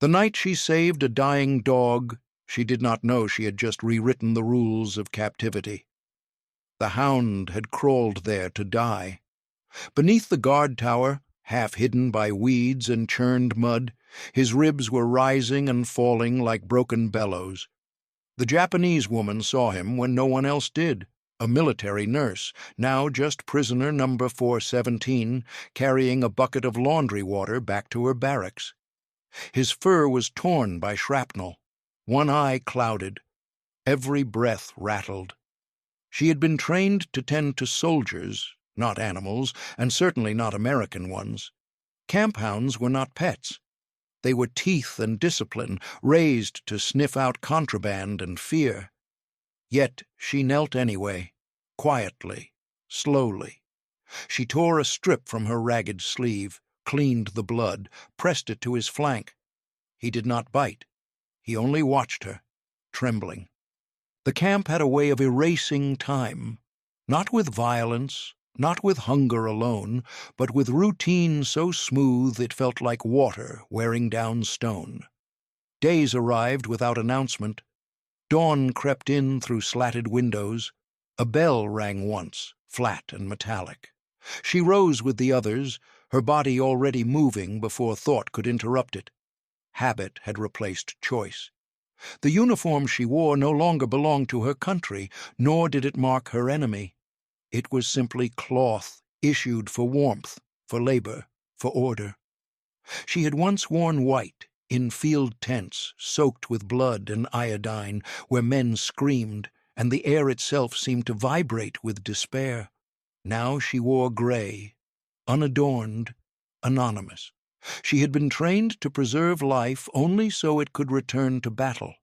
The night she saved a dying dog, she did not know she had just rewritten the rules of captivity. The Hound had crawled there to die. Beneath the guard tower, half hidden by weeds and churned mud, his ribs were rising and falling like broken bellows. The Japanese woman saw him when no one else did, a military nurse, now just prisoner number 417, carrying a bucket of laundry water back to her barracks. His fur was torn by shrapnel, one eye clouded, every breath rattled. She had been trained to tend to soldiers, not animals, and certainly not American ones. Camp hounds were not pets. They were teeth and discipline, raised to sniff out contraband and fear. Yet she knelt anyway, quietly, slowly. She tore a strip from her ragged sleeve, cleaned the blood, pressed it to his flank. He did not bite. He only watched her, trembling. The camp had a way of erasing time, not with violence, not with hunger alone, but with routine so smooth it felt like water wearing down stone. Days arrived without announcement. Dawn crept in through slatted windows. A bell rang once, flat and metallic. She rose with the others, her body already moving before thought could interrupt it. Habit had replaced choice. The uniform she wore no longer belonged to her country, nor did it mark her enemy. It was simply cloth issued for warmth, for labor, for order. She had once worn white, in field tents, soaked with blood and iodine, where men screamed, and the air itself seemed to vibrate with despair. Now she wore gray, unadorned, anonymous. She had been trained to preserve life only so it could return to battle.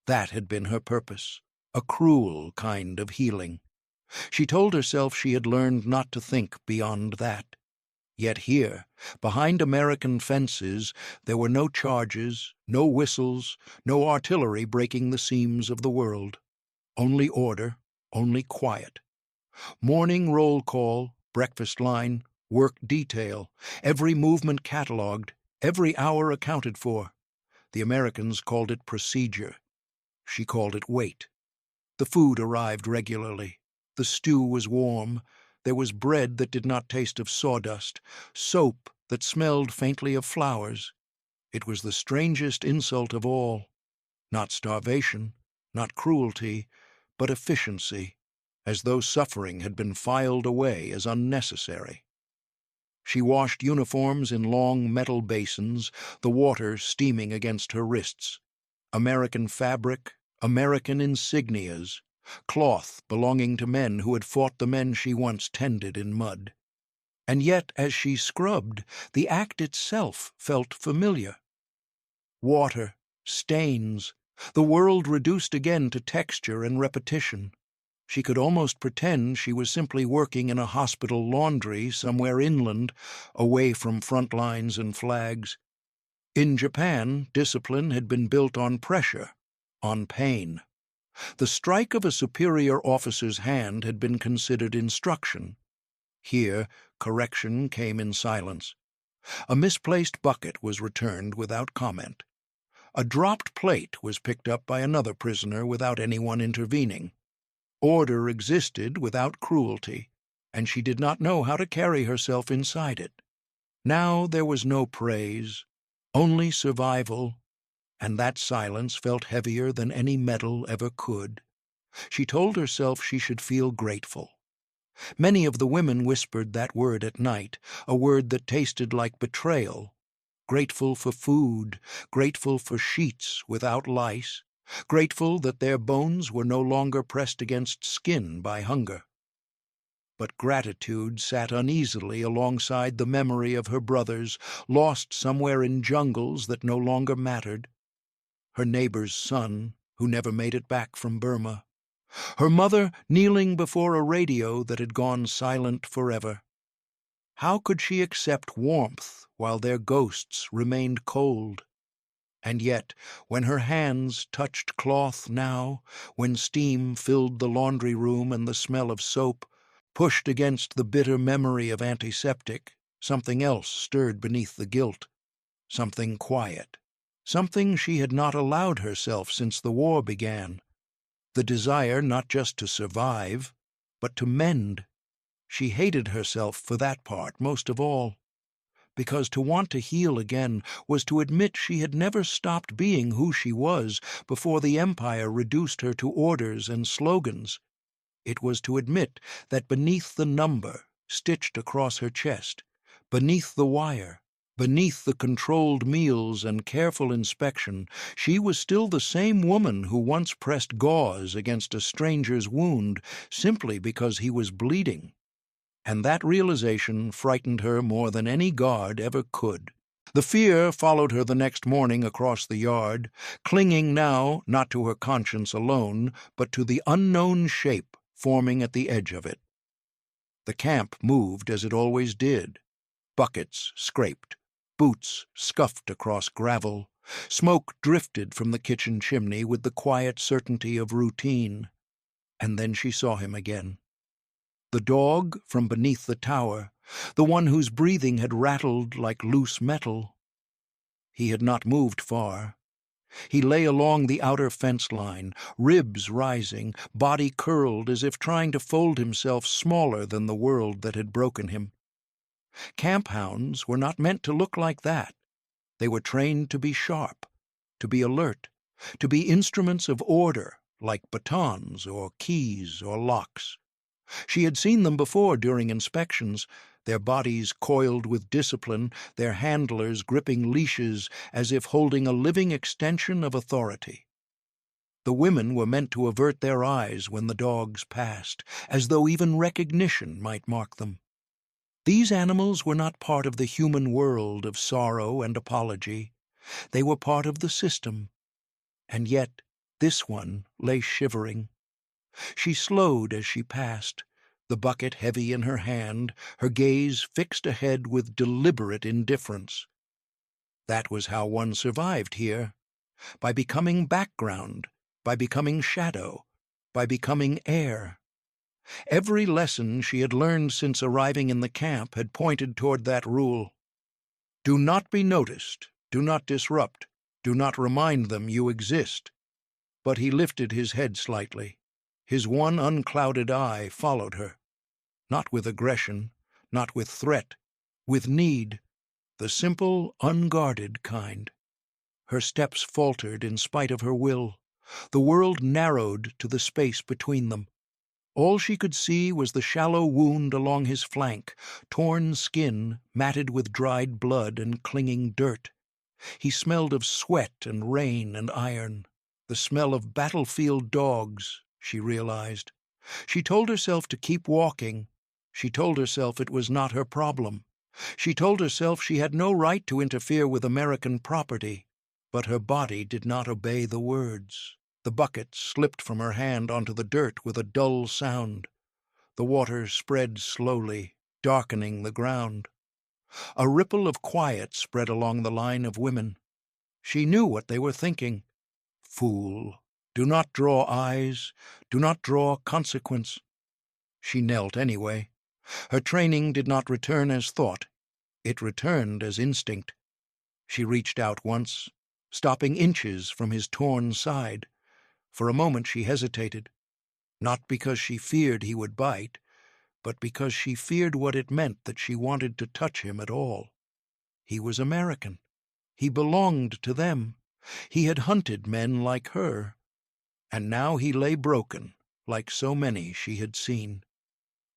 That had been her purpose, a cruel kind of healing. She told herself she had learned not to think beyond that. Yet here, behind American fences, there were no charges, no whistles, no artillery breaking the seams of the world. Only order, only quiet. Morning roll call, breakfast line, work detail, every movement catalogued, every hour accounted for. The Americans called it procedure. She called it wait. The food arrived regularly. The stew was warm. There was bread that did not taste of sawdust, soap that smelled faintly of flowers. It was the strangest insult of all. Not starvation, not cruelty, but efficiency, as though suffering had been filed away as unnecessary. She washed uniforms in long metal basins, the water steaming against her wrists. American fabric, American insignias, cloth belonging to men who had fought the men she once tended in mud. And yet, as she scrubbed, the act itself felt familiar. Water, stains, the world reduced again to texture and repetition. She could almost pretend she was simply working in a hospital laundry somewhere inland, away from front lines and flags. In Japan, discipline had been built on pressure, on pain. The strike of a superior officer's hand had been considered instruction. Here, correction came in silence. A misplaced bucket was returned without comment. A dropped plate was picked up by another prisoner without anyone intervening. Order existed without cruelty, and she did not know how to carry herself inside it. Now there was no praise, only survival, and that silence felt heavier than any medal ever could. She told herself she should feel grateful. Many of the women whispered that word at night, a word that tasted like betrayal. Grateful for food, grateful for sheets without lice, grateful that their bones were no longer pressed against skin by hunger. But gratitude sat uneasily alongside the memory of her brothers, lost somewhere in jungles that no longer mattered. Her neighbor's son, who never made it back from Burma. Her mother kneeling before a radio that had gone silent forever. How could she accept warmth while their ghosts remained cold? And yet, when her hands touched cloth now, when steam filled the laundry room and the smell of soap pushed against the bitter memory of antiseptic, something else stirred beneath the guilt, something quiet, something she had not allowed herself since the war began, the desire not just to survive, but to mend. She hated herself for that part most of all, because to want to heal again was to admit she had never stopped being who she was before the Empire reduced her to orders and slogans. It was to admit that beneath the number stitched across her chest, beneath the wire, beneath the controlled meals and careful inspection, she was still the same woman who once pressed gauze against a stranger's wound simply because he was bleeding. And that realization frightened her more than any guard ever could. The fear followed her the next morning across the yard, clinging now not to her conscience alone, but to the unknown shape forming at the edge of it. The camp moved as it always did. Buckets scraped, boots scuffed across gravel, smoke drifted from the kitchen chimney with the quiet certainty of routine. And then she saw him again. The dog from beneath the tower, the one whose breathing had rattled like loose metal. He had not moved far. He lay along the outer fence line, ribs rising, body curled as if trying to fold himself smaller than the world that had broken him. Camp hounds were not meant to look like that. They were trained to be sharp, to be alert, to be instruments of order like batons or keys or locks. She had seen them before during inspections, their bodies coiled with discipline, their handlers gripping leashes as if holding a living extension of authority. The women were meant to avert their eyes when the dogs passed, as though even recognition might mark them. These animals were not part of the human world of sorrow and apology. They were part of the system. And yet this one lay shivering. She slowed as she passed, the bucket heavy in her hand, her gaze fixed ahead with deliberate indifference. That was how one survived here, by becoming background, by becoming shadow, by becoming air. Every lesson she had learned since arriving in the camp had pointed toward that rule. Do not be noticed, do not disrupt, do not remind them you exist. But he lifted his head slightly. His one unclouded eye followed her, not with aggression, not with threat, with need, the simple, unguarded kind. Her steps faltered in spite of her will. The world narrowed to the space between them. All she could see was the shallow wound along his flank, torn skin matted with dried blood and clinging dirt. He smelled of sweat and rain and iron, the smell of battlefield dogs, she realized. She told herself to keep walking. She told herself it was not her problem. She told herself she had no right to interfere with American property. But her body did not obey the words. The bucket slipped from her hand onto the dirt with a dull sound. The water spread slowly, darkening the ground. A ripple of quiet spread along the line of women. She knew what they were thinking. Fool, do not draw eyes, do not draw consequence. She knelt anyway. Her training did not return as thought. It returned as instinct. She reached out once, stopping inches from his torn side. For a moment she hesitated, not because she feared he would bite, but because she feared what it meant that she wanted to touch him at all. He was American. He belonged to them. He had hunted men like her. And now he lay broken, like so many she had seen.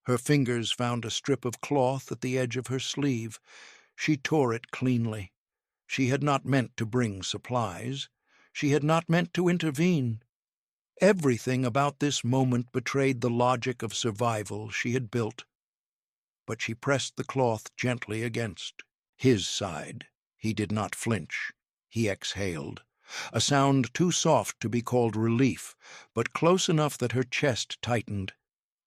Her fingers found a strip of cloth at the edge of her sleeve. She tore it cleanly. She had not meant to bring supplies. She had not meant to intervene. Everything about this moment betrayed the logic of survival she had built. But she pressed the cloth gently against his side. He did not flinch. He exhaled, a sound too soft to be called relief, but close enough that her chest tightened.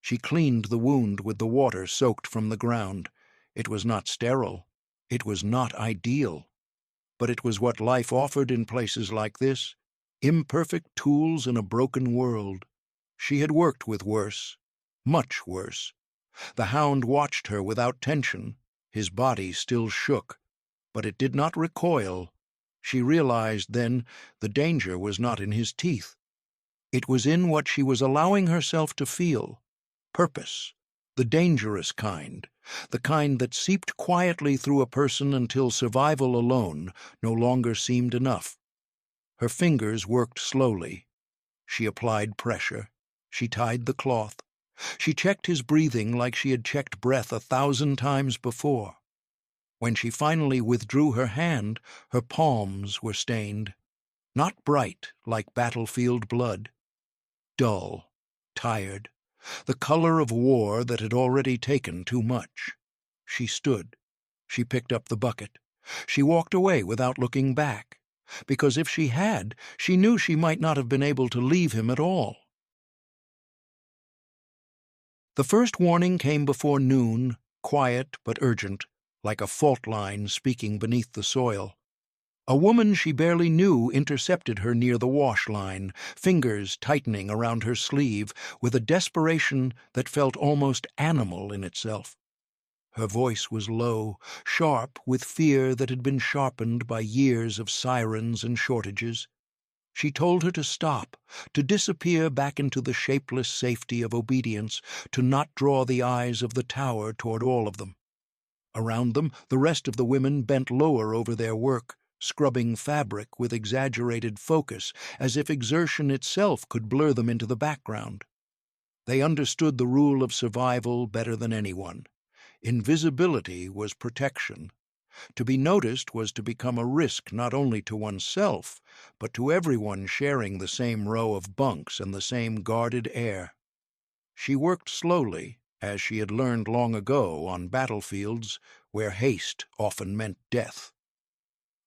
She cleaned the wound with the water soaked from the ground. It was not sterile. It was not ideal. But it was what life offered in places like this, imperfect tools in a broken world. She had worked with worse, much worse. The Hound watched her without tension. His body still shook, but it did not recoil. She realized then the danger was not in his teeth. It was in what she was allowing herself to feel: purpose, the dangerous kind, the kind that seeped quietly through a person until survival alone no longer seemed enough. Her fingers worked slowly. She applied pressure. She tied the cloth. She checked his breathing like she had checked breath 1,000 times before. When she finally withdrew her hand, her palms were stained. Not bright like battlefield blood. Dull, tired, the color of war that had already taken too much. She stood. She picked up the bucket. She walked away without looking back, because if she had, she knew she might not have been able to leave him at all. The first warning came before noon, quiet but urgent, like a fault line speaking beneath the soil. A woman she barely knew intercepted her near the wash line, fingers tightening around her sleeve with a desperation that felt almost animal in itself. Her voice was low, sharp with fear that had been sharpened by years of sirens and shortages. She told her to stop, to disappear back into the shapeless safety of obedience, to not draw the eyes of the tower toward all of them. Around them, the rest of the women bent lower over their work, scrubbing fabric with exaggerated focus, as if exertion itself could blur them into the background. They understood the rule of survival better than anyone. Invisibility was protection. To be noticed was to become a risk not only to oneself, but to everyone sharing the same row of bunks and the same guarded air. She worked slowly, as she had learned long ago on battlefields where haste often meant death.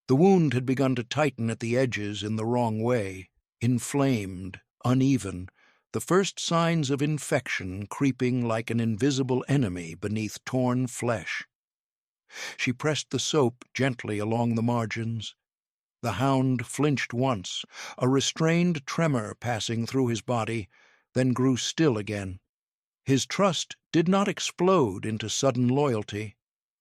The wound had begun to tighten at the edges in the wrong way, inflamed, uneven, the first signs of infection creeping like an invisible enemy beneath torn flesh. She pressed the soap gently along the margins. The Hound flinched once, a restrained tremor passing through his body, then grew still again. His trust did not explode into sudden loyalty.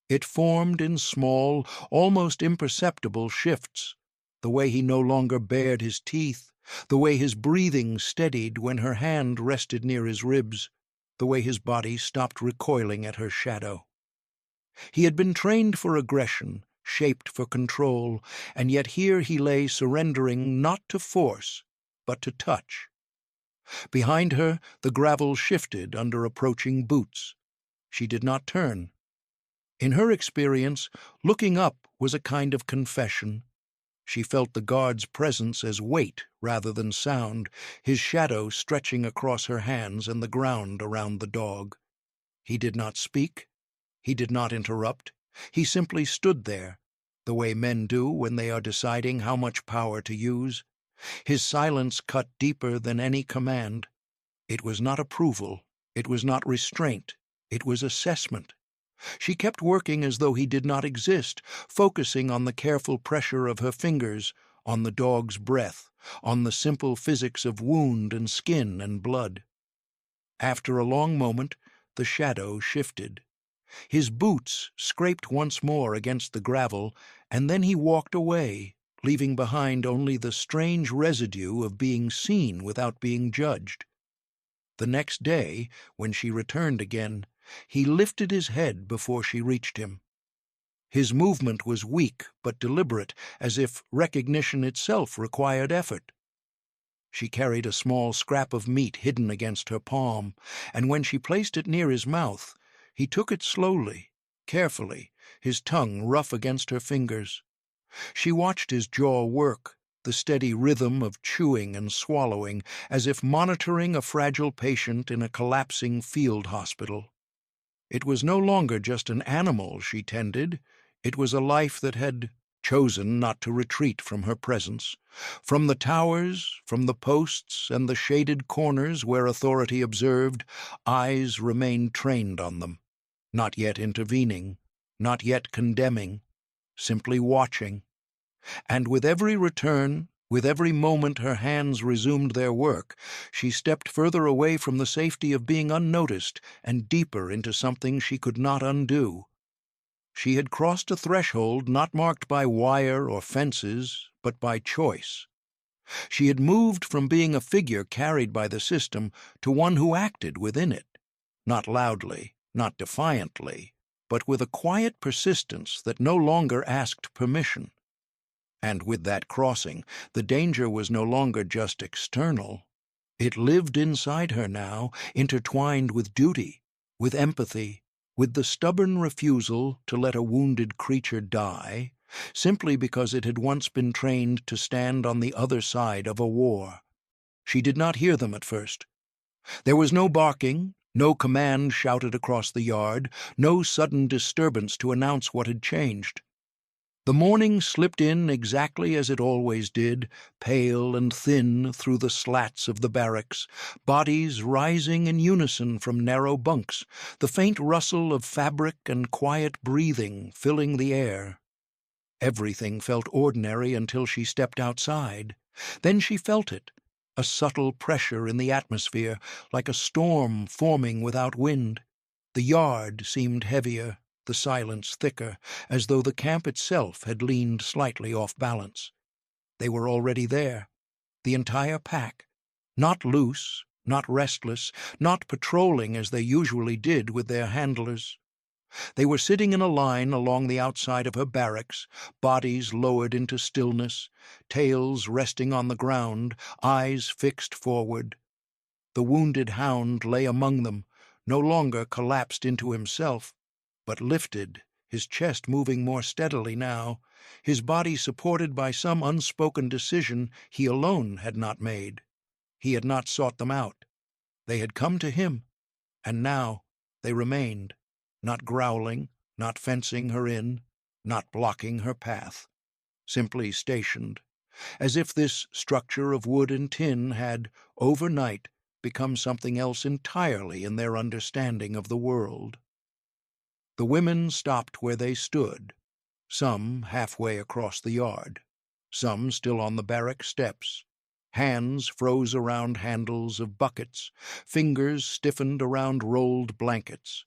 It formed in small, almost imperceptible shifts, the way he no longer bared his teeth, the way his breathing steadied when her hand rested near his ribs, the way his body stopped recoiling at her shadow. He had been trained for aggression, shaped for control, and yet here he lay surrendering not to force, but to touch. Behind her, the gravel shifted under approaching boots. She did not turn. In her experience, looking up was a kind of confession. She felt the guard's presence as weight rather than sound, his shadow stretching across her hands and the ground around the dog. He did not speak. He did not interrupt. He simply stood there, the way men do when they are deciding how much power to use. His silence cut deeper than any command. It was not approval. It was not restraint. It was assessment. She kept working as though he did not exist, focusing on the careful pressure of her fingers, on the dog's breath, on the simple physics of wound and skin and blood. After a long moment, the shadow shifted. His boots scraped once more against the gravel, and then he walked away, leaving behind only the strange residue of being seen without being judged. The next day, when she returned again, he lifted his head before she reached him. His movement was weak but deliberate, as if recognition itself required effort. She carried a small scrap of meat hidden against her palm, and when she placed it near his mouth, he took it slowly, carefully, his tongue rough against her fingers. She watched his jaw work, the steady rhythm of chewing and swallowing, as if monitoring a fragile patient in a collapsing field hospital. It was no longer just an animal she tended. It was a life that had chosen not to retreat from her presence. From the towers, from the posts, and the shaded corners where authority observed, eyes remained trained on them, not yet intervening, not yet condemning, simply watching. And with every return, with every moment her hands resumed their work, she stepped further away from the safety of being unnoticed and deeper into something she could not undo. She had crossed a threshold not marked by wire or fences, but by choice. She had moved from being a figure carried by the system to one who acted within it, not loudly, not defiantly, but with a quiet persistence that no longer asked permission. And with that crossing, the danger was no longer just external. It lived inside her now, intertwined with duty, with empathy, with the stubborn refusal to let a wounded creature die, simply because it had once been trained to stand on the other side of a war. She did not hear them at first. There was no barking, no command shouted across the yard, no sudden disturbance to announce what had changed. The morning slipped in exactly as it always did, pale and thin through the slats of the barracks, bodies rising in unison from narrow bunks, the faint rustle of fabric and quiet breathing filling the air. Everything felt ordinary until she stepped outside. Then she felt it, a subtle pressure in the atmosphere, like a storm forming without wind. The yard seemed heavier, the silence thicker, as though the camp itself had leaned slightly off balance. They were already there, the entire pack, not loose, not restless, not patrolling as they usually did with their handlers. They were sitting in a line along the outside of her barracks, bodies lowered into stillness, tails resting on the ground, eyes fixed forward. The wounded hound lay among them, no longer collapsed into himself, but lifted, his chest moving more steadily now, his body supported by some unspoken decision he alone had not made. He had not sought them out. They had come to him, and now they remained, not growling, not fencing her in, not blocking her path, simply stationed, as if this structure of wood and tin had, overnight, become something else entirely in their understanding of the world. The women stopped where they stood, some halfway across the yard, some still on the barrack steps. Hands froze around handles of buckets, fingers stiffened around rolled blankets.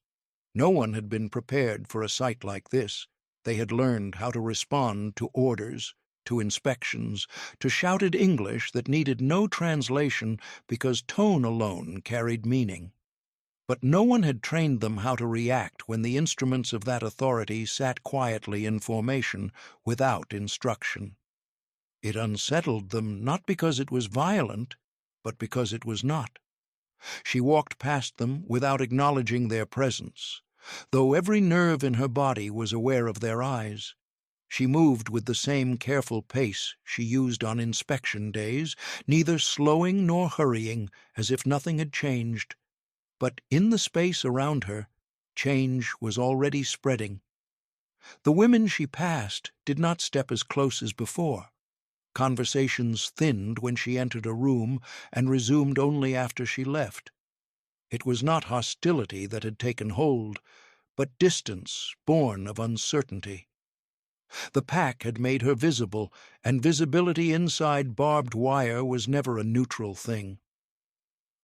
No one had been prepared for a sight like this. They had learned how to respond to orders, to inspections, to shouted English that needed no translation because tone alone carried meaning. But no one had trained them how to react when the instruments of that authority sat quietly in formation without instruction. It unsettled them not because it was violent, but because it was not. She walked past them without acknowledging their presence, though every nerve in her body was aware of their eyes. She moved with the same careful pace she used on inspection days, neither slowing nor hurrying, as if nothing had changed. But in the space around her, change was already spreading. The women she passed did not step as close as before. Conversations thinned when she entered a room and resumed only after she left. It was not hostility that had taken hold, but distance born of uncertainty. The pack had made her visible, and visibility inside barbed wire was never a neutral thing.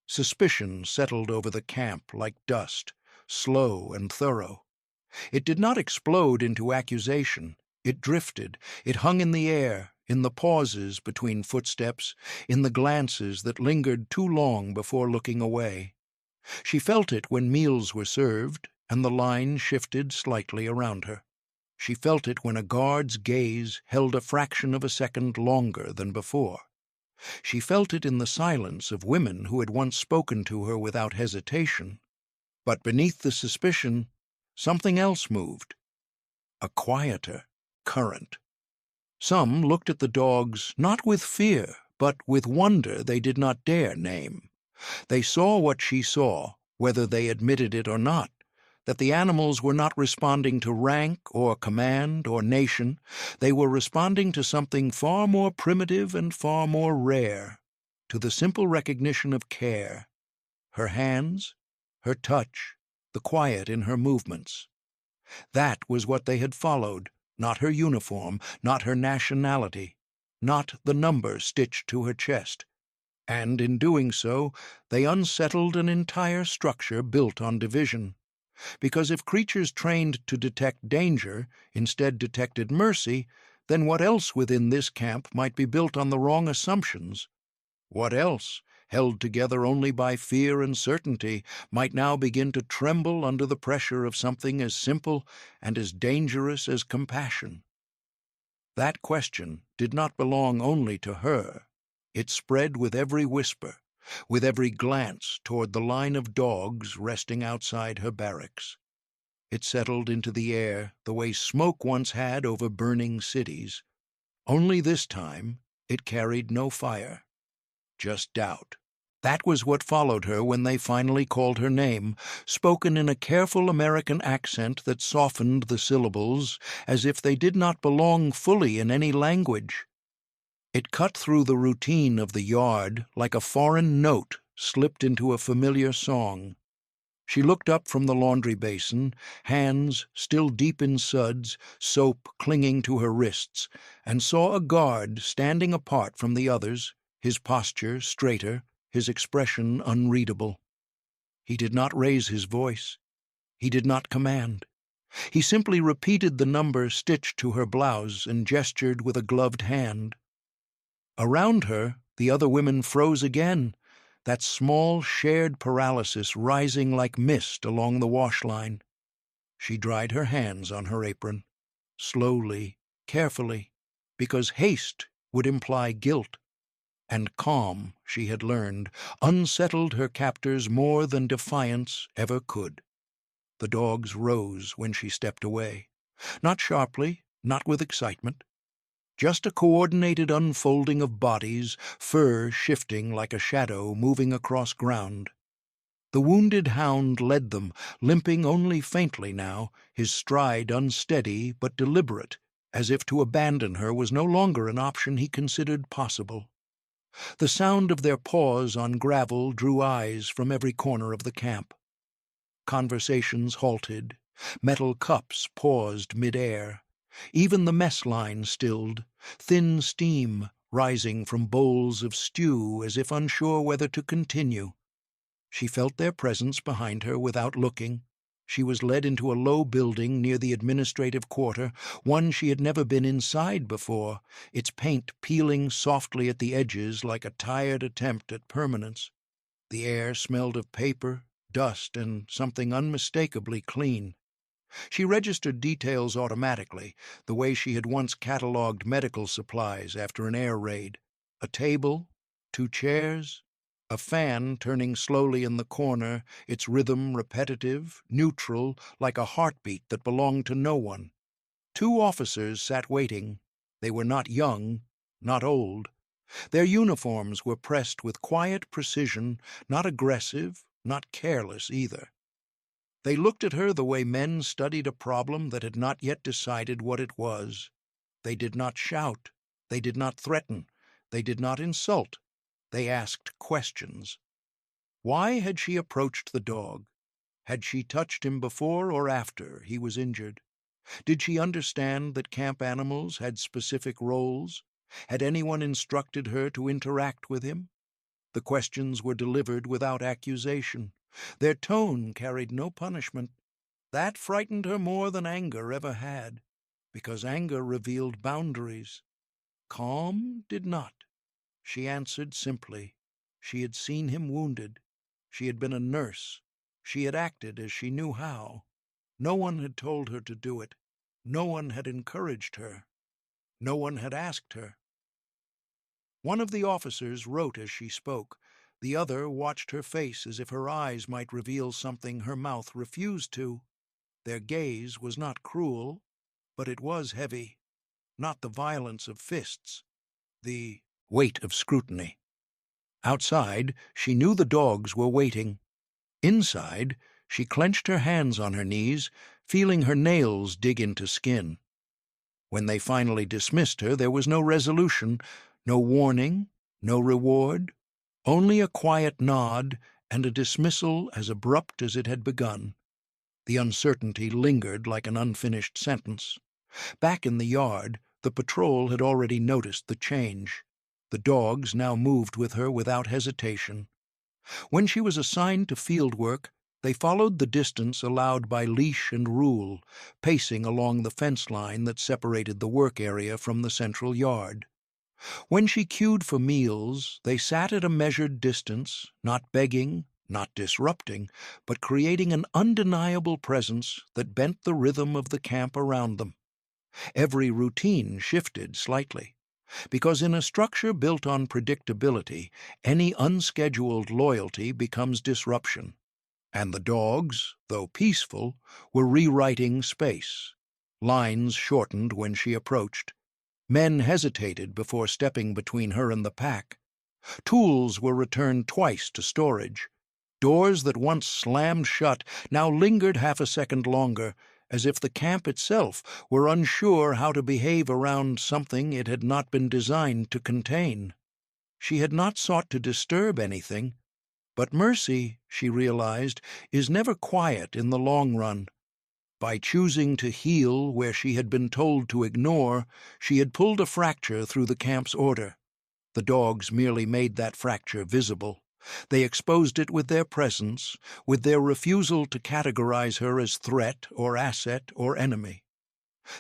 Suspicion settled over the camp like dust, slow and thorough. It did not explode into accusation. It drifted. It hung in the air, in the pauses between footsteps, in the glances that lingered too long before looking away. She felt it when meals were served and the line shifted slightly around her. She felt it when a guard's gaze held a fraction of a second longer than before. She felt it in the silence of women who had once spoken to her without hesitation. But beneath the suspicion, something else moved, a quieter current. Some looked at the dogs not with fear, but with wonder they did not dare name. They saw what she saw, whether they admitted it or not, that the animals were not responding to rank or command or nation. They were responding to something far more primitive and far more rare, to the simple recognition of care. Her hands, her touch, the quiet in her movements. That was what they had followed, not her uniform, not her nationality, not the number stitched to her chest. And in doing so, they unsettled an entire structure built on division. Because if creatures trained to detect danger instead detected mercy, Then what else within this camp might be built on the wrong assumptions? What else, held together only by fear and certainty, might now begin to tremble under the pressure of something as simple and as dangerous as compassion? That question did not belong only to her. It spread with every whisper, with every glance toward the line of dogs resting outside her barracks. It settled into the air the way smoke once had over burning cities. Only this time it carried no fire, just doubt. That was what followed her when they finally called her name, spoken in a careful American accent that softened the syllables as if they did not belong fully in any language. It cut through the routine of the yard like a foreign note slipped into a familiar song. She looked up from the laundry basin, hands still deep in suds, soap clinging to her wrists, and saw a guard standing apart from the others, his posture straighter, his expression unreadable. He did not raise his voice. He did not command. He simply repeated the number stitched to her blouse and gestured with a gloved hand. Around her, the other women froze again, that small shared paralysis rising like mist along the wash line. She dried her hands on her apron, slowly, carefully, because haste would imply guilt. And calm, she had learned, unsettled her captors more than defiance ever could. The dogs rose when she stepped away, not sharply, not with excitement. Just a coordinated unfolding of bodies, fur shifting like a shadow moving across ground. The wounded hound led them, limping only faintly now, his stride unsteady but deliberate, as if to abandon her was no longer an option he considered possible. The sound of their paws on gravel drew eyes from every corner of the camp. Conversations halted, metal cups paused mid-air. Even the mess line stilled, thin steam rising from bowls of stew as if unsure whether to continue. She felt their presence behind her without looking. She was led into a low building near the administrative quarter, one she had never been inside before, its paint peeling softly at the edges like a tired attempt at permanence. The air smelled of paper, dust, and something unmistakably clean. She registered details automatically, the way she had once catalogued medical supplies after an air raid. A table, 2 chairs, a fan turning slowly in the corner, its rhythm repetitive, neutral, like a heartbeat that belonged to no one. 2 officers sat waiting. They were not young, not old. Their uniforms were pressed with quiet precision, not aggressive, not careless either. They looked at her the way men studied a problem that had not yet decided what it was. They did not shout. They did not threaten. They did not insult. They asked questions. Why had she approached the dog? Had she touched him before or after he was injured? Did she understand that camp animals had specific roles? Had anyone instructed her to interact with him? The questions were delivered without accusation. Their tone carried no punishment. That frightened her more than anger ever had, because anger revealed boundaries. Calm did not. She answered simply. She had seen him wounded. She had been a nurse. She had acted as she knew how. No one had told her to do it. No one had encouraged her. No one had asked her. One of the officers wrote as she spoke. The other watched her face as if her eyes might reveal something her mouth refused to. Their gaze was not cruel, but it was heavy. Not the violence of fists, the weight of scrutiny. Outside, she knew the dogs were waiting. Inside, she clenched her hands on her knees, feeling her nails dig into skin. When they finally dismissed her, there was no resolution, no warning, no reward, only a quiet nod and a dismissal as abrupt as it had begun. The uncertainty lingered like an unfinished sentence. Back in the yard, the patrol had already noticed the change. The dogs now moved with her without hesitation. When she was assigned to field work, They followed the distance allowed by leash and rule, pacing along the fence line that separated the work area from the central yard. When she queued for meals, they sat at a measured distance, not begging, not disrupting, but creating an undeniable presence that bent the rhythm of the camp around them. Every routine shifted slightly, because in a structure built on predictability, any unscheduled loyalty becomes disruption. And the dogs, though peaceful, were rewriting space. Lines shortened when she approached. Men hesitated before stepping between her and the pack. Tools were returned twice to storage. Doors that once slammed shut now lingered half a second longer, as if the camp itself were unsure how to behave around something it had not been designed to contain. She had not sought to disturb anything, but mercy, she realized, is never quiet in the long run. By choosing to heal where she had been told to ignore, she had pulled a fracture through the camp's order. The dogs merely made that fracture visible. They exposed it with their presence, with their refusal to categorize her as threat or asset or enemy.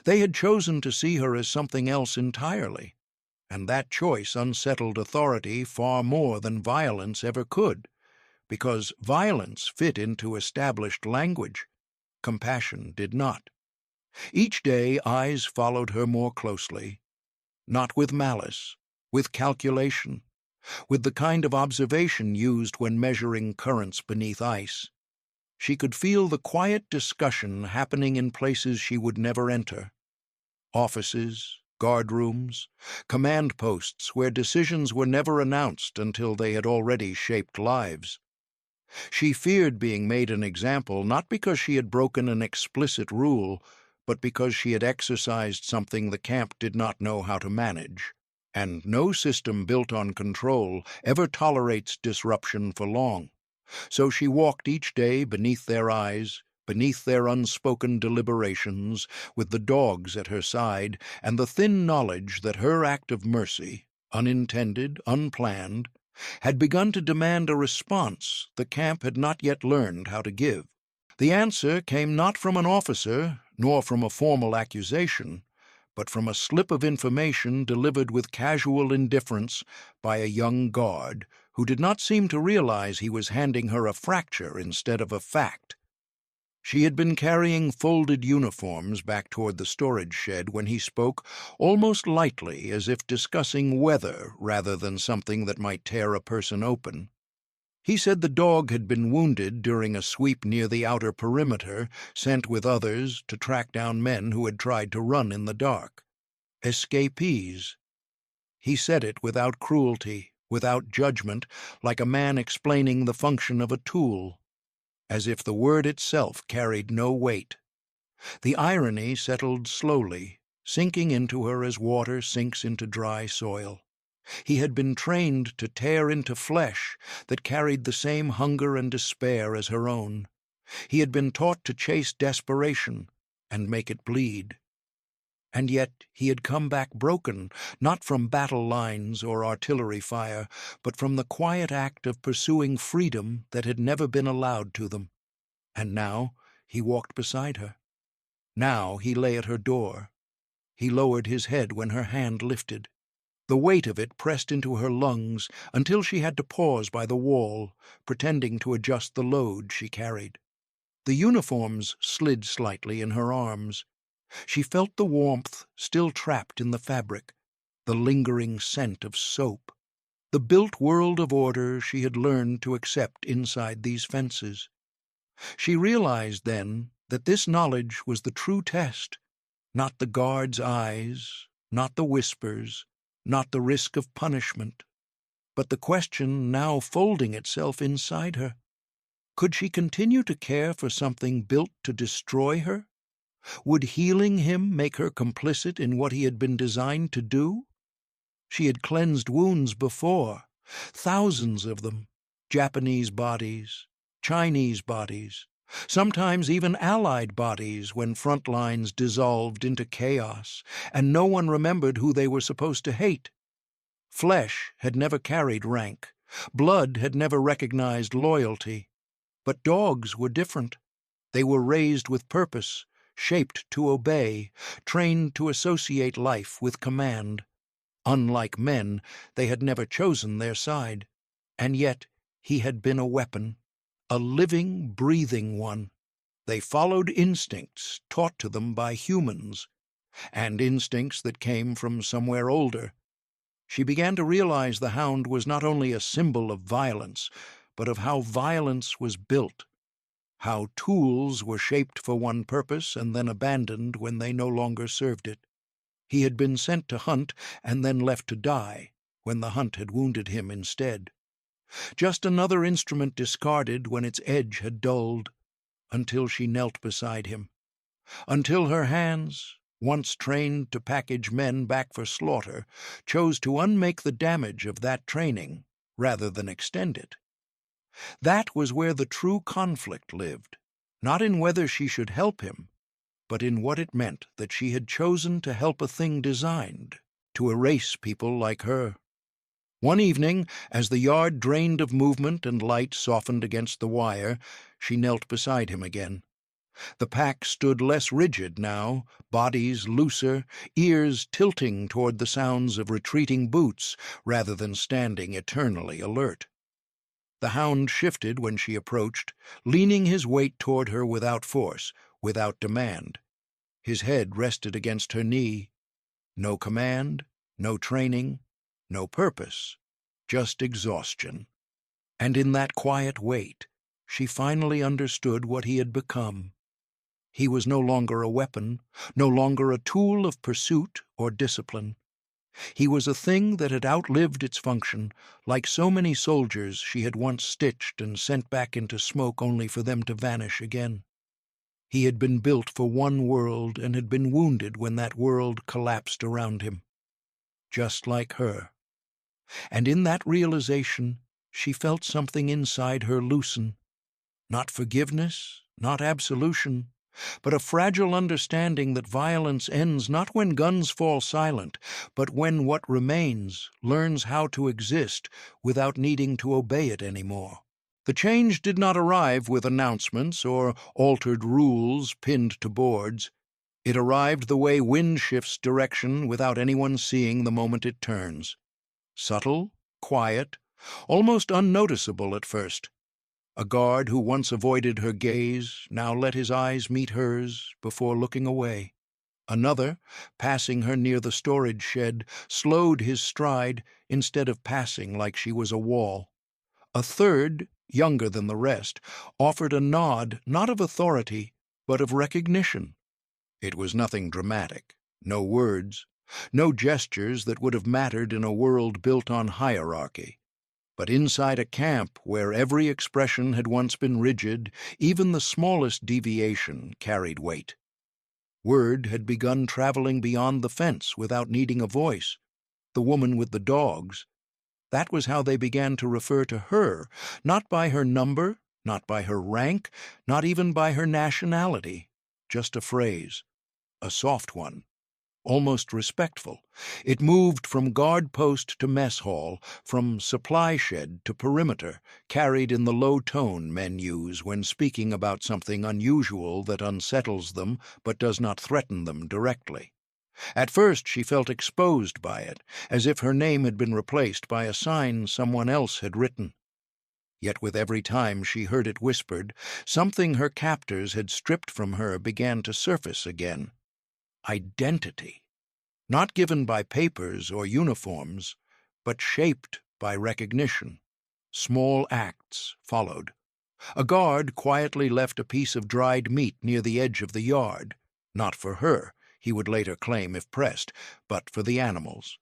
They had chosen to see her as something else entirely, and that choice unsettled authority far more than violence ever could, because violence fit into established language. Compassion did not. Each day eyes followed her more closely, not with malice, with calculation, with the kind of observation used when measuring currents beneath ice. She could feel the quiet discussion happening in places she would never enter. Offices, guardrooms, command posts where decisions were never announced until they had already shaped lives. She feared being made an example not because she had broken an explicit rule, but because she had exercised something the camp did not know how to manage. And no system built on control ever tolerates disruption for long. So she walked each day beneath their eyes, beneath their unspoken deliberations, with the dogs at her side, and the thin knowledge that her act of mercy, unintended, unplanned, had begun to demand a response the camp had not yet learned how to give. The answer came not from an officer, nor from a formal accusation, but from a slip of information delivered with casual indifference by a young guard who did not seem to realize he was handing her a fracture instead of a fact. She had been carrying folded uniforms back toward the storage shed when he spoke, almost lightly, as if discussing weather rather than something that might tear a person open. He said the dog had been wounded during a sweep near the outer perimeter, sent with others to track down men who had tried to run in the dark. Escapees. He said it without cruelty, without judgment, like a man explaining the function of a tool, as if the word itself carried no weight. The irony settled slowly, sinking into her as water sinks into dry soil. He had been trained to tear into flesh that carried the same hunger and despair as her own. He had been taught to chase desperation and make it bleed. And yet he had come back broken, not from battle lines or artillery fire, but from the quiet act of pursuing freedom that had never been allowed to them. And now he walked beside her. Now he lay at her door. He lowered his head when her hand lifted. The weight of it pressed into her lungs until she had to pause by the wall, pretending to adjust the load she carried. The uniforms slid slightly in her arms. She felt the warmth still trapped in the fabric, the lingering scent of soap, the built world of order she had learned to accept inside these fences. She realized then that this knowledge was the true test, not the guard's eyes, not the whispers, not the risk of punishment, but the question now folding itself inside her. Could she continue to care for something built to destroy her? Would healing him make her complicit in what he had been designed to do? She had cleansed wounds before, thousands of them, Japanese bodies, Chinese bodies, sometimes even Allied bodies when front lines dissolved into chaos, and no one remembered who they were supposed to hate. Flesh had never carried rank. Blood had never recognized loyalty. But dogs were different. They were raised with purpose, shaped to obey, trained to associate life with command. Unlike men, they had never chosen their side. And yet he had been a weapon, a living, breathing one. They followed instincts taught to them by humans, and instincts that came from somewhere older. She began to realize the Hound was not only a symbol of violence, but of how violence was built, how tools were shaped for one purpose and then abandoned when they no longer served it. He had been sent to hunt and then left to die when the hunt had wounded him instead. Just another instrument discarded when its edge had dulled, until she knelt beside him, until her hands, once trained to package men back for slaughter, chose to unmake the damage of that training rather than extend it. That was where the true conflict lived, not in whether she should help him, but in what it meant that she had chosen to help a thing designed to erase people like her. One evening, as the yard drained of movement and light softened against the wire, she knelt beside him again. The pack stood less rigid now, bodies looser, ears tilting toward the sounds of retreating boots rather than standing eternally alert. The Hound shifted when she approached, leaning his weight toward her without force, without demand. His head rested against her knee. No command, no training, no purpose, just exhaustion. And in that quiet wait, she finally understood what he had become. He was no longer a weapon, no longer a tool of pursuit or discipline. He was a thing that had outlived its function, like so many soldiers she had once stitched and sent back into smoke only for them to vanish again. He had been built for one world and had been wounded when that world collapsed around him. Just like her. And in that realization, she felt something inside her loosen. Not forgiveness, not absolution, but a fragile understanding that violence ends not when guns fall silent, but when what remains learns how to exist without needing to obey it anymore. The change did not arrive with announcements or altered rules pinned to boards. It arrived the way wind shifts direction without anyone seeing the moment it turns. Subtle, quiet, almost unnoticeable at first. A guard who once avoided her gaze now let his eyes meet hers before looking away. Another, passing her near the storage shed, slowed his stride instead of passing like she was a wall. A third, younger than the rest, offered a nod not of authority, but of recognition. It was nothing dramatic, no words, no gestures that would have mattered in a world built on hierarchy. But inside a camp where every expression had once been rigid, even the smallest deviation carried weight. Word had begun traveling beyond the fence without needing a voice. The woman with the dogs. That was how they began to refer to her, not by her number, not by her rank, not even by her nationality. Just a phrase, a soft one. Almost respectful. It moved from guard post to mess hall, from supply shed to perimeter, carried in the low tone men use when speaking about something unusual that unsettles them but does not threaten them directly. At first she felt exposed by it, as if her name had been replaced by a sign someone else had written. Yet with every time she heard it whispered, something her captors had stripped from her began to surface again. Identity, not given by papers or uniforms, but shaped by recognition. Small acts followed. A guard quietly left a piece of dried meat near the edge of the yard, not for her, he would later claim if pressed, but for the animals.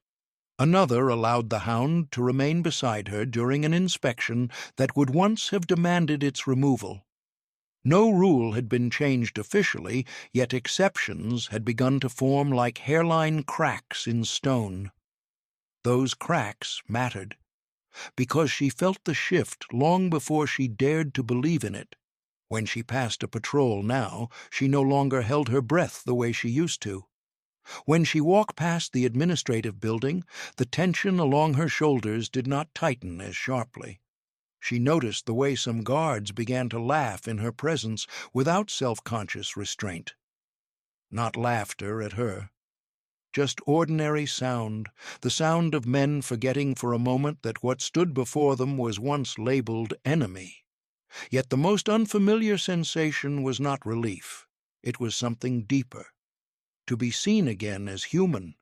Another allowed the Hound to remain beside her during an inspection that would once have demanded its removal. No rule had been changed officially, yet exceptions had begun to form like hairline cracks in stone. Those cracks mattered, because she felt the shift long before she dared to believe in it. When she passed a patrol now, she no longer held her breath the way she used to. When she walked past the administrative building, the tension along her shoulders did not tighten as sharply. She noticed the way some guards began to laugh in her presence without self-conscious restraint. Not laughter at her. Just ordinary sound, the sound of men forgetting for a moment that what stood before them was once labeled enemy. Yet the most unfamiliar sensation was not relief. It was something deeper. To be seen again as human,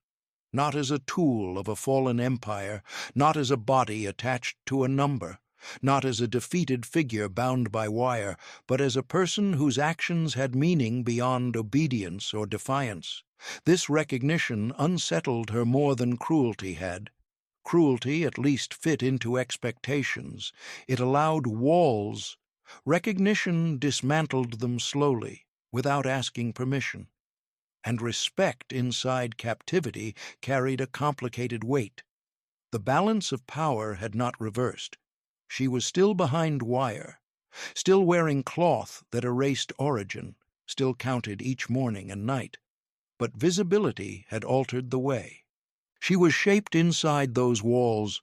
not as a tool of a fallen empire, not as a body attached to a number, not as a defeated figure bound by wire, but as a person whose actions had meaning beyond obedience or defiance. This recognition unsettled her more than cruelty had. Cruelty at least fit into expectations. It allowed walls. Recognition dismantled them slowly, without asking permission. And respect inside captivity carried a complicated weight. The balance of power had not reversed. She was still behind wire, still wearing cloth that erased origin, still counted each morning and night. But visibility had altered the way. She was shaped inside those walls.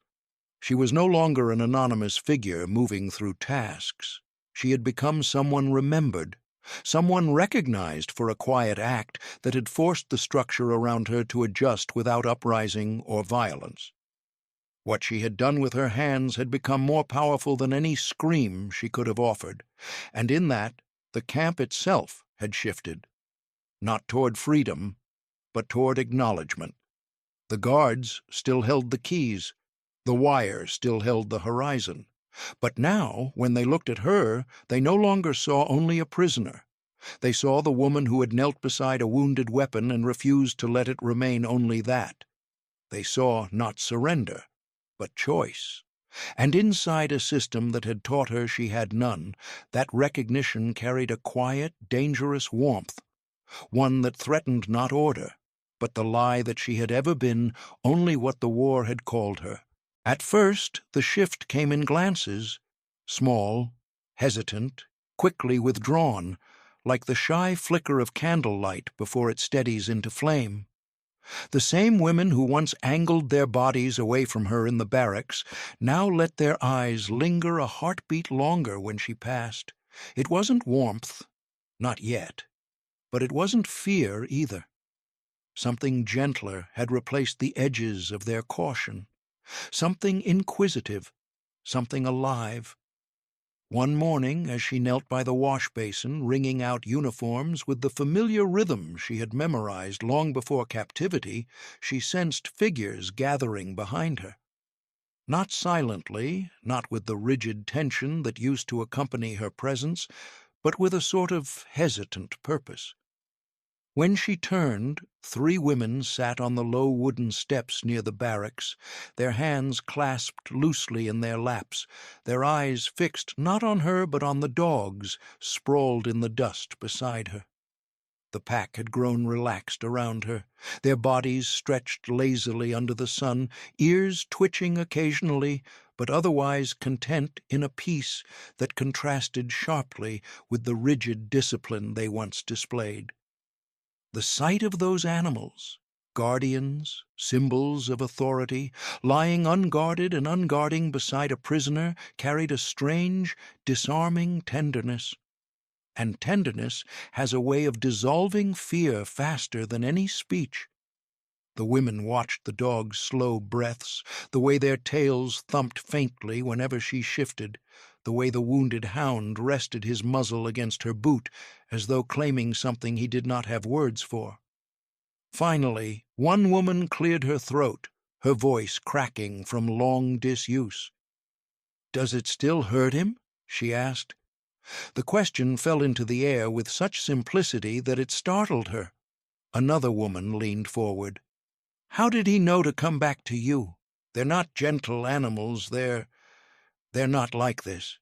She was no longer an anonymous figure moving through tasks. She had become someone remembered, someone recognized for a quiet act that had forced the structure around her to adjust without uprising or violence. What she had done with her hands had become more powerful than any scream she could have offered, and in that the camp itself had shifted, not toward freedom, but toward acknowledgement. The guards still held the keys. The wire still held the horizon. But now, when they looked at her, they no longer saw only a prisoner. They saw the woman who had knelt beside a wounded weapon and refused to let it remain only that. They saw not surrender, but choice. And inside a system that had taught her she had none, that recognition carried a quiet, dangerous warmth, one that threatened not order, but the lie that she had ever been only what the war had called her. At first, the shift came in glances, small, hesitant, quickly withdrawn, like the shy flicker of candlelight before it steadies into flame. The same women who once angled their bodies away from her in the barracks now let their eyes linger a heartbeat longer when she passed. It wasn't warmth, not yet, but it wasn't fear either. Something gentler had replaced the edges of their caution. Something inquisitive, something alive. One morning, as she knelt by the wash basin, wringing out uniforms with the familiar rhythm she had memorized long before captivity, she sensed figures gathering behind her. Not silently, not with the rigid tension that used to accompany her presence, but with a sort of hesitant purpose. When she turned, 3 women sat on the low wooden steps near the barracks, their hands clasped loosely in their laps, their eyes fixed not on her but on the dogs sprawled in the dust beside her. The pack had grown relaxed around her, their bodies stretched lazily under the sun, ears twitching occasionally, but otherwise content in a peace that contrasted sharply with the rigid discipline they once displayed. The sight of those animals, guardians, symbols of authority, lying unguarded and unguarding beside a prisoner, carried a strange, disarming tenderness. And tenderness has a way of dissolving fear faster than any speech. The women watched the dogs' slow breaths, the way their tails thumped faintly whenever she shifted, the way the wounded hound rested his muzzle against her boot, as though claiming something he did not have words for. Finally, one woman cleared her throat, her voice cracking from long disuse. "Does it still hurt him?" she asked. The question fell into the air with such simplicity that it startled her. Another woman leaned forward. "How did he know to come back to you? They're not gentle animals, they're not like this."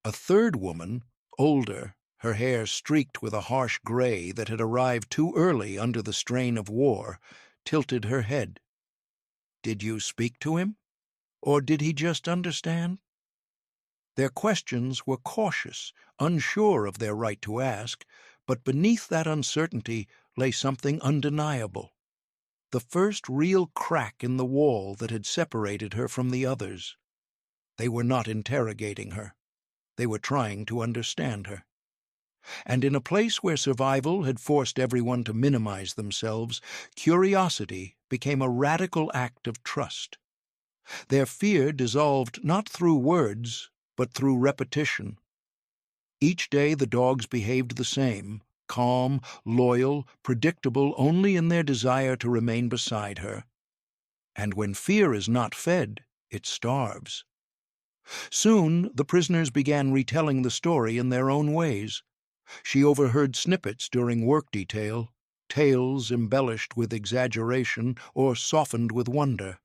A third woman, older, her hair streaked with a harsh gray that had arrived too early under the strain of war, tilted her head. "Did you speak to him? Or did he just understand?" Their questions were cautious, unsure of their right to ask, but beneath that uncertainty lay something undeniable. The first real crack in the wall that had separated her from the others. They were not interrogating her. They were trying to understand her. And in a place where survival had forced everyone to minimize themselves, curiosity became a radical act of trust. Their fear dissolved not through words, but through repetition. Each day the dogs behaved the same, calm, loyal, predictable only in their desire to remain beside her. And when fear is not fed, it starves. Soon the prisoners began retelling the story in their own ways. She overheard snippets during work detail, tales embellished with exaggeration or softened with wonder.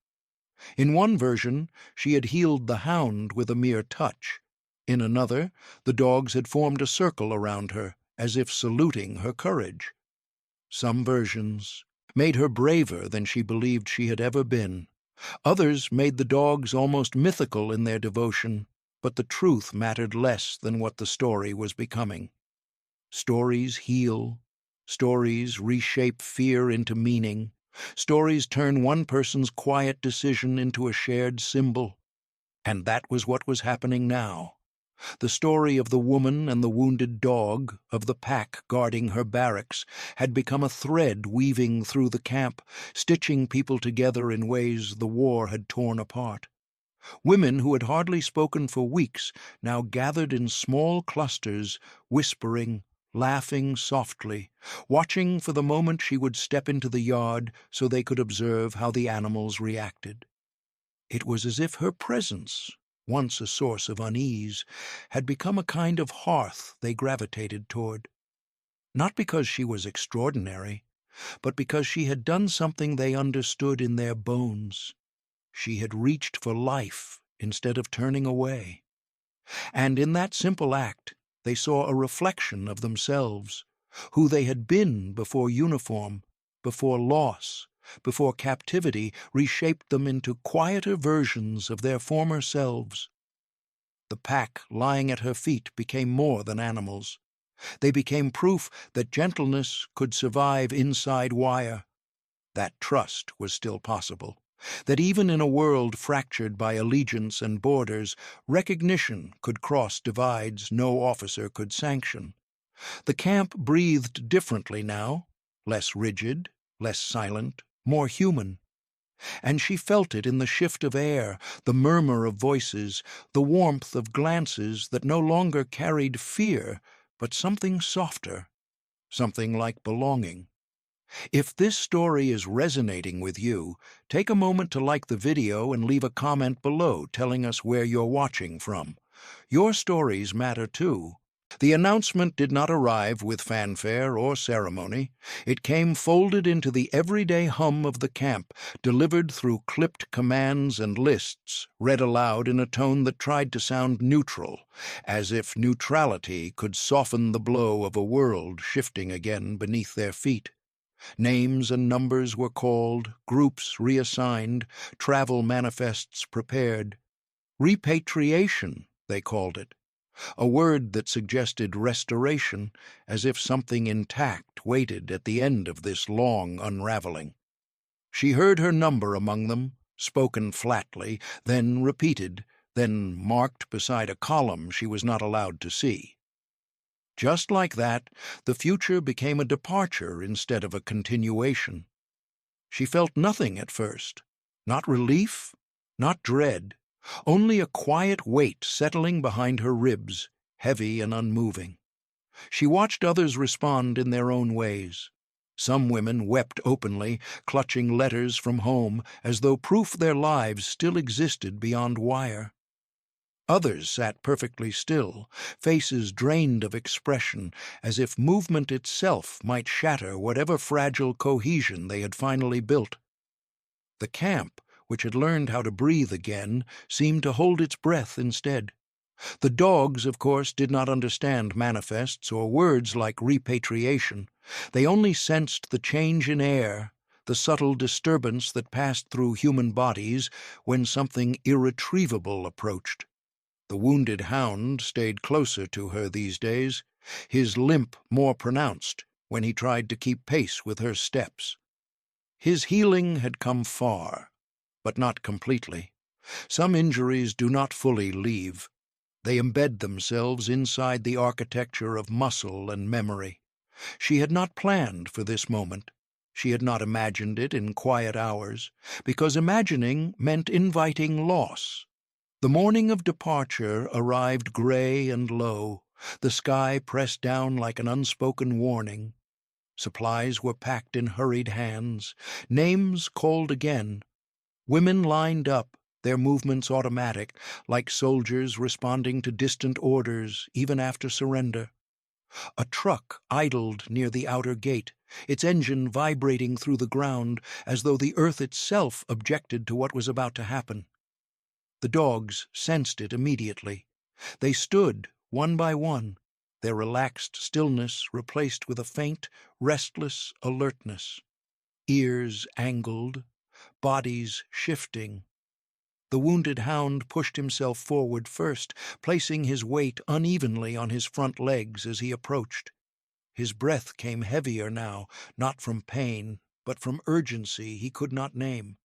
In one version, she had healed the Hound with a mere touch. In another, the dogs had formed a circle around her, as if saluting her courage. Some versions made her braver than she believed she had ever been. Others made the dogs almost mythical in their devotion, but the truth mattered less than what the story was becoming. Stories heal. Stories reshape fear into meaning. Stories turn one person's quiet decision into a shared symbol. And that was what was happening now. The story of the woman and the wounded dog, of the pack guarding her barracks, had become a thread weaving through the camp, stitching people together in ways the war had torn apart. Women who had hardly spoken for weeks now gathered in small clusters, whispering, laughing softly, watching for the moment she would step into the yard so they could observe how the animals reacted. It was as if her presence, once a source of unease, had become a kind of hearth they gravitated toward. Not because she was extraordinary, but because she had done something they understood in their bones. She had reached for life instead of turning away. And in that simple act, they saw a reflection of themselves, who they had been before uniform, before loss, before captivity reshaped them into quieter versions of their former selves. The pack lying at her feet became more than animals. They became proof that gentleness could survive inside wire, that trust was still possible, that even in a world fractured by allegiance and borders, recognition could cross divides no officer could sanction. The camp breathed differently now, less rigid, less silent, more human. And she felt it in the shift of air, the murmur of voices, the warmth of glances that no longer carried fear, but something softer, something like belonging. If this story is resonating with you, take a moment to like the video and leave a comment below telling us where you're watching from. Your stories matter too. The announcement did not arrive with fanfare or ceremony. It came folded into the everyday hum of the camp, delivered through clipped commands and lists, read aloud in a tone that tried to sound neutral, as if neutrality could soften the blow of a world shifting again beneath their feet. Names and numbers were called, groups reassigned, travel manifests prepared. Repatriation, they called it, a word that suggested restoration, as if something intact waited at the end of this long unraveling. She heard her number among them, spoken flatly, then repeated, then marked beside a column she was not allowed to see. Just like that, the future became a departure instead of a continuation. She felt nothing at first, not relief, not dread, only a quiet weight settling behind her ribs, heavy and unmoving. She watched others respond in their own ways. Some women wept openly, clutching letters from home as though proof their lives still existed beyond wire. Others sat perfectly still, faces drained of expression, as if movement itself might shatter whatever fragile cohesion they had finally built. The camp, which had learned how to breathe again, seemed to hold its breath instead. The dogs, of course, did not understand manifests or words like repatriation. They only sensed the change in air, the subtle disturbance that passed through human bodies when something irretrievable approached. The wounded Hound stayed closer to her these days, his limp more pronounced when he tried to keep pace with her steps. His healing had come far, but not completely. Some injuries do not fully leave. They embed themselves inside the architecture of muscle and memory. She had not planned for this moment. She had not imagined it in quiet hours, because imagining meant inviting loss. The morning of departure arrived gray and low, the sky pressed down like an unspoken warning. Supplies were packed in hurried hands, names called again. Women lined up, their movements automatic, like soldiers responding to distant orders even after surrender. A truck idled near the outer gate, its engine vibrating through the ground as though the earth itself objected to what was about to happen. The dogs sensed it immediately. They stood, one by one, their relaxed stillness replaced with a faint, restless alertness. Ears angled, bodies shifting. The wounded hound pushed himself forward first, placing his weight unevenly on his front legs as he approached. His breath came heavier now, not from pain, but from urgency he could not name.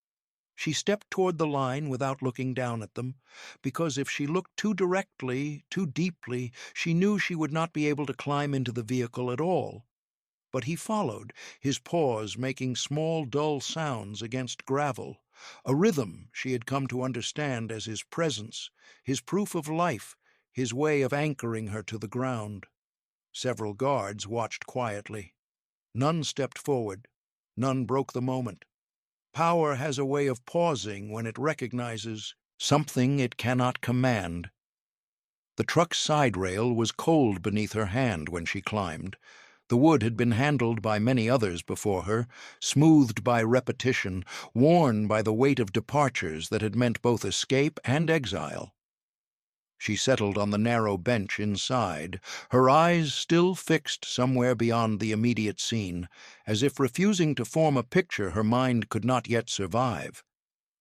She stepped toward the line without looking down at them, because if she looked too directly, too deeply, she knew she would not be able to climb into the vehicle at all. But he followed, his paws making small, dull sounds against gravel, a rhythm she had come to understand as his presence, his proof of life, his way of anchoring her to the ground. Several guards watched quietly. None stepped forward. None broke the moment. Power has a way of pausing when it recognizes something it cannot command. The truck's side rail was cold beneath her hand when she climbed. The wood had been handled by many others before her, smoothed by repetition, worn by the weight of departures that had meant both escape and exile. She settled on the narrow bench inside, her eyes still fixed somewhere beyond the immediate scene, as if refusing to form a picture her mind could not yet survive.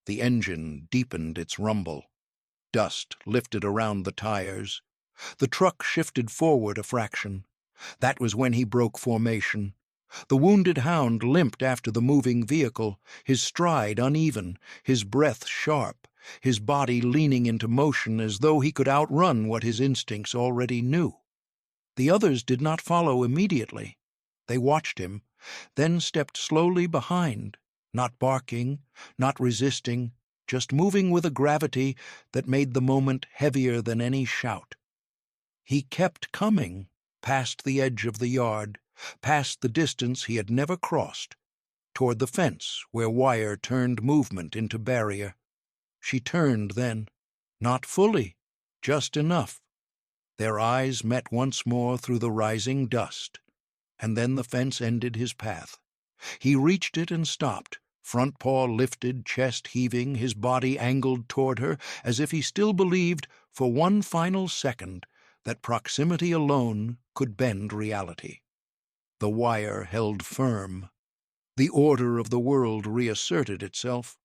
The engine deepened its rumble. Dust lifted around the tires. The truck shifted forward a fraction. That was when he broke formation. The wounded hound limped after the moving vehicle, his stride uneven, his breath sharp, his body leaning into motion as though he could outrun what his instincts already knew. The others did not follow immediately. They watched him, then stepped slowly behind, not barking, not resisting, just moving with a gravity that made the moment heavier than any shout. He kept coming, past the edge of the yard, past the distance he had never crossed, toward the fence where wire turned movement into barrier. She turned then, not fully, just enough. Their eyes met once more through the rising dust, and then the fence ended his path. He reached it and stopped, front paw lifted, chest heaving, his body angled toward her, as if he still believed, for one final second, that proximity alone could bend reality. The wire held firm. The order of the world reasserted itself.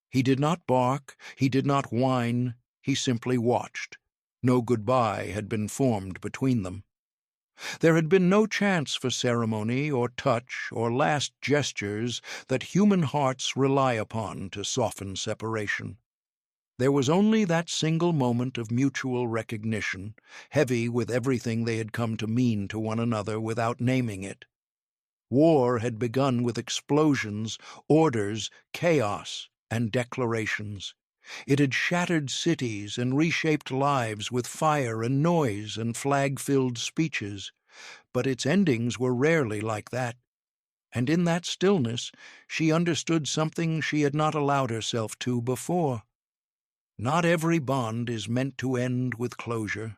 He did not bark, he did not whine, he simply watched. No goodbye had been formed between them. There had been no chance for ceremony or touch or last gestures that human hearts rely upon to soften separation. There was only that single moment of mutual recognition, heavy with everything they had come to mean to one another without naming it. War had begun with explosions, orders, chaos, and declarations. It had shattered cities and reshaped lives with fire and noise and flag-filled speeches. But its endings were rarely like that. And in that stillness, she understood something she had not allowed herself to before. Not every bond is meant to end with closure.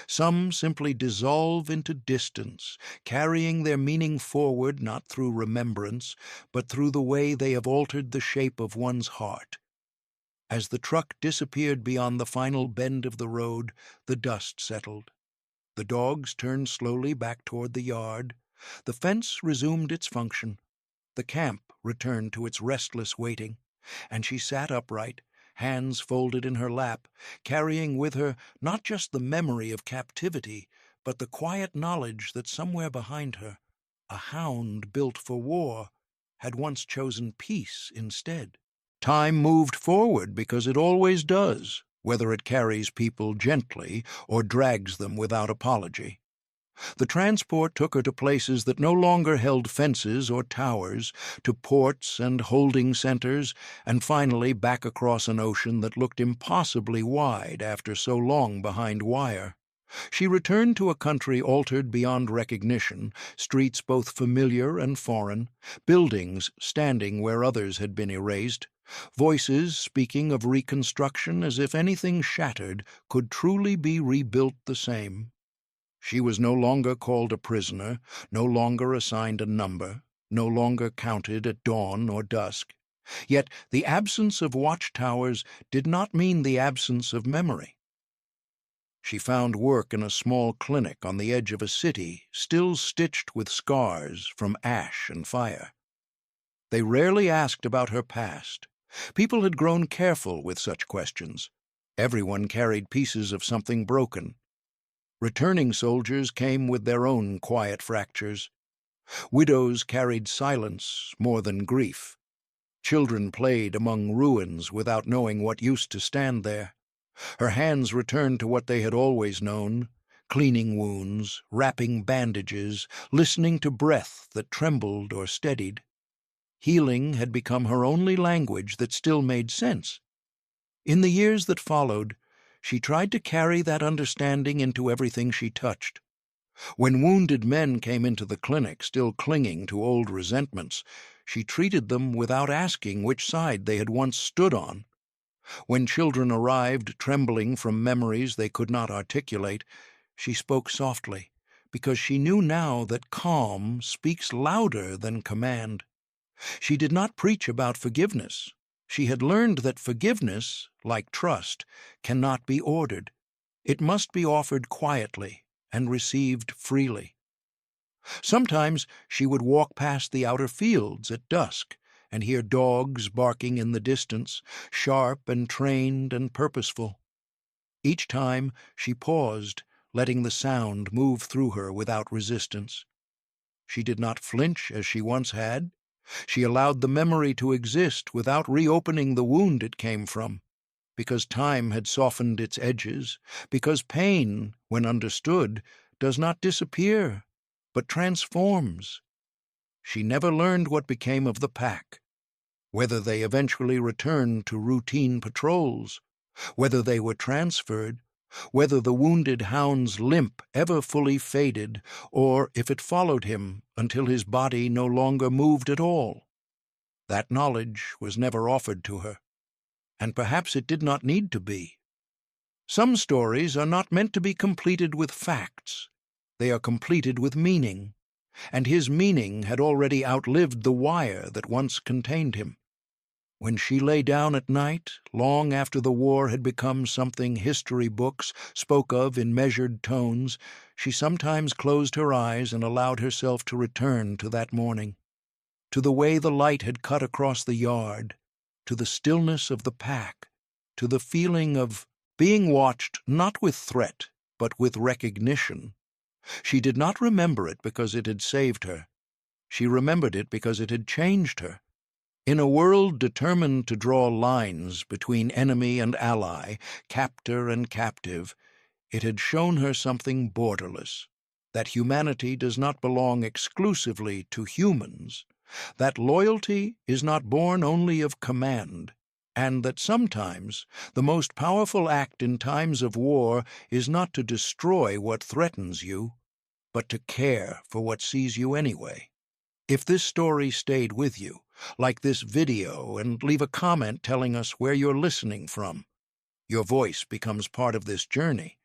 Some simply dissolve into distance, carrying their meaning forward not through remembrance, but through the way they have altered the shape of one's heart. As the truck disappeared beyond the final bend of the road, the dust settled. The dogs turned slowly back toward the yard. The fence resumed its function. The camp returned to its restless waiting, and she sat upright, hands folded in her lap, carrying with her not just the memory of captivity, but the quiet knowledge that somewhere behind her, a hound built for war had once chosen peace instead. Time moved forward because it always does, whether it carries people gently or drags them without apology. The transport took her to places that no longer held fences or towers, to ports and holding centers, and finally back across an ocean that looked impossibly wide after so long behind wire. She returned to a country altered beyond recognition, streets both familiar and foreign, buildings standing where others had been erased, voices speaking of reconstruction as if anything shattered could truly be rebuilt the same. She was no longer called a prisoner, no longer assigned a number, no longer counted at dawn or dusk. Yet the absence of watchtowers did not mean the absence of memory. She found work in a small clinic on the edge of a city still stitched with scars from ash and fire. They rarely asked about her past. People had grown careful with such questions. Everyone carried pieces of something broken. Returning soldiers came with their own quiet fractures. Widows carried silence more than grief. Children played among ruins without knowing what used to stand there. Her hands returned to what they had always known, cleaning wounds, wrapping bandages, listening to breath that trembled or steadied. Healing had become her only language that still made sense. In the years that followed, she tried to carry that understanding into everything she touched. When wounded men came into the clinic still clinging to old resentments, she treated them without asking which side they had once stood on. When children arrived trembling from memories they could not articulate, she spoke softly, because she knew now that calm speaks louder than command. She did not preach about forgiveness. She had learned that forgiveness, like trust, cannot be ordered. It must be offered quietly and received freely. Sometimes she would walk past the outer fields at dusk and hear dogs barking in the distance, sharp and trained and purposeful. Each time she paused, letting the sound move through her without resistance. She did not flinch as she once had. She allowed the memory to exist without reopening the wound it came from, because time had softened its edges, because pain, when understood, does not disappear, but transforms. She never learned what became of the pack, whether they eventually returned to routine patrols, whether they were transferred, whether the wounded hound's limp ever fully faded, or if it followed him until his body no longer moved at all. That knowledge was never offered to her, and perhaps it did not need to be. Some stories are not meant to be completed with facts. They are completed with meaning, and his meaning had already outlived the wire that once contained him. When she lay down at night, long after the war had become something history books spoke of in measured tones, she sometimes closed her eyes and allowed herself to return to that morning, to the way the light had cut across the yard, to the stillness of the pack, to the feeling of being watched not with threat, but with recognition. She did not remember it because it had saved her. She remembered it because it had changed her. In a world determined to draw lines between enemy and ally, captor and captive, it had shown her something borderless, that humanity does not belong exclusively to humans, that loyalty is not born only of command, and that sometimes the most powerful act in times of war is not to destroy what threatens you, but to care for what sees you anyway. If this story stayed with you, like this video, and leave a comment telling us where you're listening from. Your voice becomes part of this journey.